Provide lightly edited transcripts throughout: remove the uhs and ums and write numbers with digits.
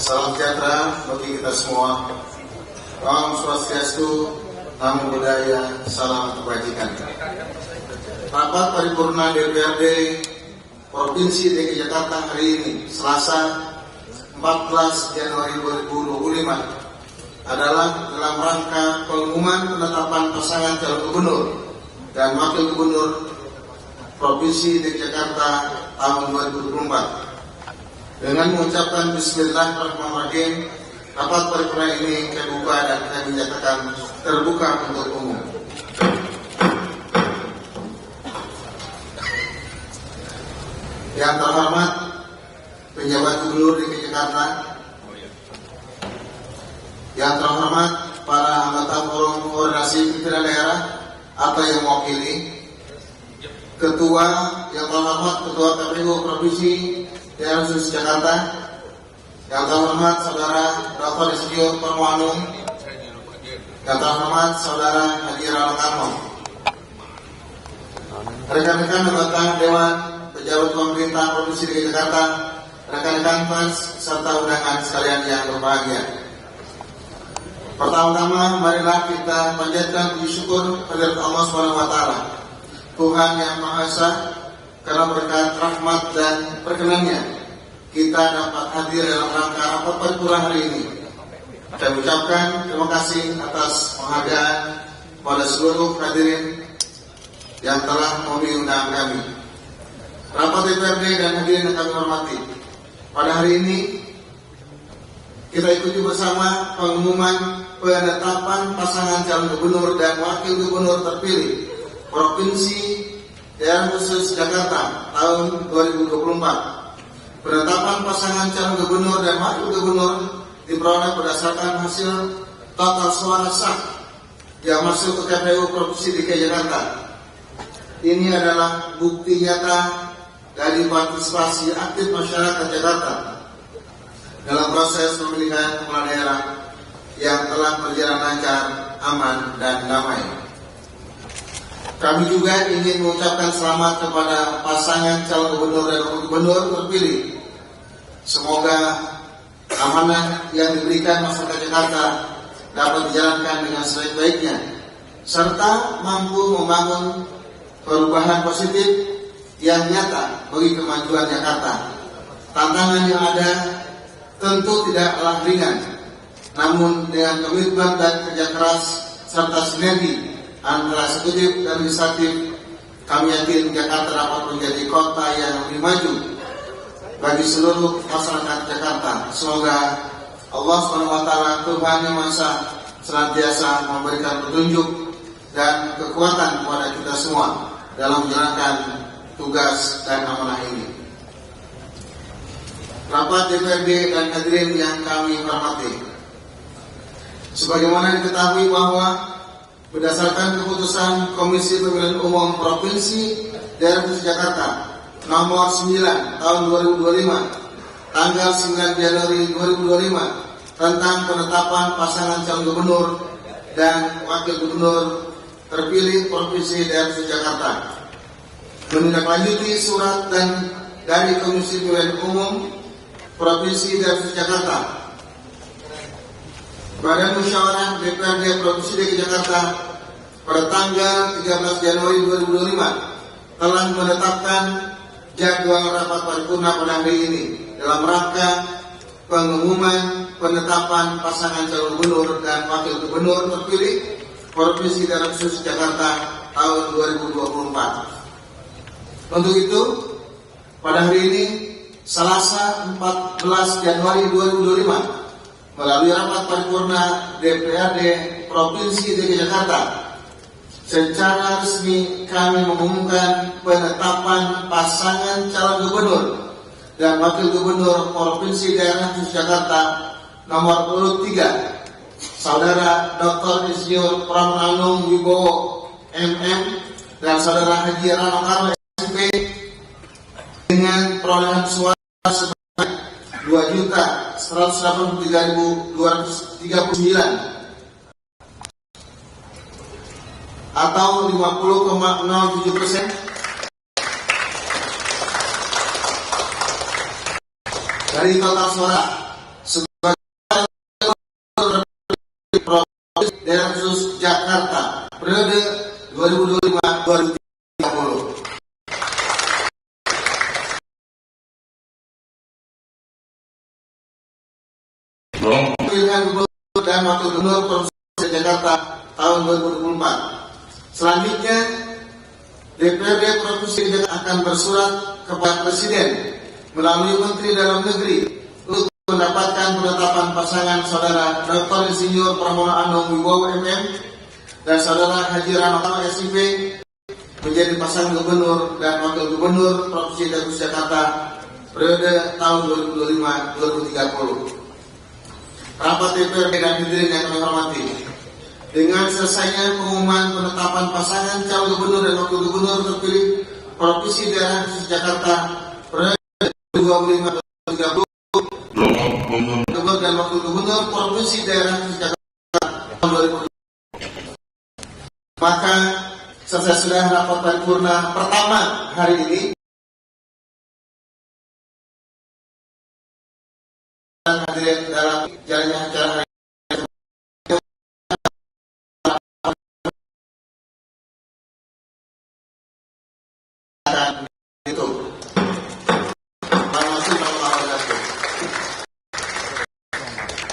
Salam sejahtera bagi kita semua. Om Swastiastu, Namo Buddhaya, salam kebajikan. Rapat paripurna DPRD Provinsi DKI Jakarta hari ini, Selasa 14 Januari 2025, adalah dalam rangka pengumuman penetapan pasangan calon gubernur dan wakil gubernur Provinsi DKI Jakarta tahun 2024. Dengan mengucapkan Bismillahirrahmanirrahim, rapat paripurna ini terbuka dan kami nyatakan terbuka untuk umum. Yang terhormat penjabat gubernur DKI Jakarta, yang terhormat para anggota forum koordinasi pimpinan daerah atau yang mewakili, ketua yang terhormat ketua KPU Provinsi Daerah Khusus Jakarta, yang terhormat Saudara Dr. Isdio Parwanung, yang terhormat Saudara Haji Rano Karno, rekan-rekan anggota Dewan Pejabat Pemerintah Provinsi DKI Jakarta, rekan-rekan fans serta undangan sekalian yang berbahagia. Pertama-tama, marilah kita panjatkan puji syukur kehadirat Allah SWT, Tuhan yang Maha Esa, karena berkat rahmat dan perkenannya kita dapat hadir dalam rangka rapat paripurna hari ini. Saya ucapkan terima kasih atas penghargaan pada seluruh hadirin yang telah memenuhi undangan kami. Rapat DPRD dan hadirin yang kami hormati, pada hari ini kita ikuti bersama pengumuman penetapan pasangan calon gubernur dan wakil gubernur terpilih Provinsi Daerah Khusus Jakarta tahun 2024. Penetapan pasangan calon gubernur dan wakil gubernur diperoleh berdasarkan hasil total suara sah yang masuk ke KPU Provinsi DKI Jakarta. Ini adalah bukti nyata dari partisipasi aktif masyarakat Jakarta dalam proses pemilihan kepala daerah yang telah berjalan lancar, aman, dan damai. Kami juga ingin mengucapkan selamat kepada pasangan calon gubernur dan wakil gubernur terpilih. Semoga amanah yang diberikan masyarakat Jakarta dapat dijalankan dengan sebaik-baiknya, serta mampu membangun perubahan positif yang nyata bagi kemajuan Jakarta. Tantangan yang ada tentu tidaklah ringan, namun dengan komitmen dan kerja keras serta sinergi antara eksekutif dan legislatif, kami yakin Jakarta dapat menjadi kota yang lebih maju bagi seluruh masyarakat Jakarta. Semoga Allah SWT, Tuhan Yang Maha Esa, senantiasa memberikan petunjuk dan kekuatan kepada kita semua dalam menjalankan tugas dan amanah ini. Rapat DPRD dan hadirin yang kami hormati, sebagaimana diketahui bahwa berdasarkan keputusan Komisi Pemilihan Umum Provinsi Daerah Khusus Jakarta nomor 9 tahun 2025 tanggal 9 Januari 2025 tentang penetapan pasangan calon gubernur dan wakil gubernur terpilih Provinsi Daerah Khusus Jakarta, menindaklanjuti surat dan dari Komisi Pemilihan Umum Provinsi Daerah Khusus Jakarta, Badan Musyawarah DPRD Provinsi DKI Jakarta pada tanggal 13 Januari 2025 telah menetapkan jadwal rapat paripurna pada hari ini dalam rangka pengumuman penetapan pasangan calon gubernur dan wakil gubernur terpilih Provinsi Daerah Khusus Jakarta tahun 2024. Untuk itu, pada hari ini Selasa 14 Januari 2025 melalui rapat paripurna DPRD Provinsi DKI Jakarta, secara resmi kami mengumumkan penetapan pasangan calon gubernur dan wakil gubernur Provinsi Daerah Khusus Jakarta nomor urut 3, Saudara Dr. Isdio Parwanung Wibowo MM dan Saudara Haji Rano Karno SP dengan perolehan suara sebanyak 2.183.239 atau 50,07% dari total suara Jakarta periode 2025-2030. Pemilihan gubernur dan wakil gubernur Provinsi Jakarta tahun 2024. Selanjutnya, DPRD Provinsi Jakarta akan bersurat kepada Presiden melalui Menteri Dalam Negeri untuk mendapatkan penetapan pasangan Saudara Dr. Insinyur Pramono Anung Wibowo MM dan Saudara Haji Rano SIP menjadi pasangan gubernur dan wakil gubernur Provinsi Jakarta periode tahun 2025-2030. Rapat DPRD dan hadirin yang kami hormati, dengan selesainya pengumuman penetapan pasangan calon gubernur dan wakil gubernur terpilih Provinsi Daerah Khusus Jakarta periode 2025-2030, gubernur dan wakil gubernur Provinsi Daerah Khusus Jakarta tahun 2020. Maka selesai sudah rapat paripurna pertama hari ini. Hadirin dalam jalannya acara itu.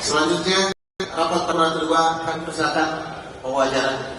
Selanjutnya rapat perdana kedua akan persilakan pewajaran.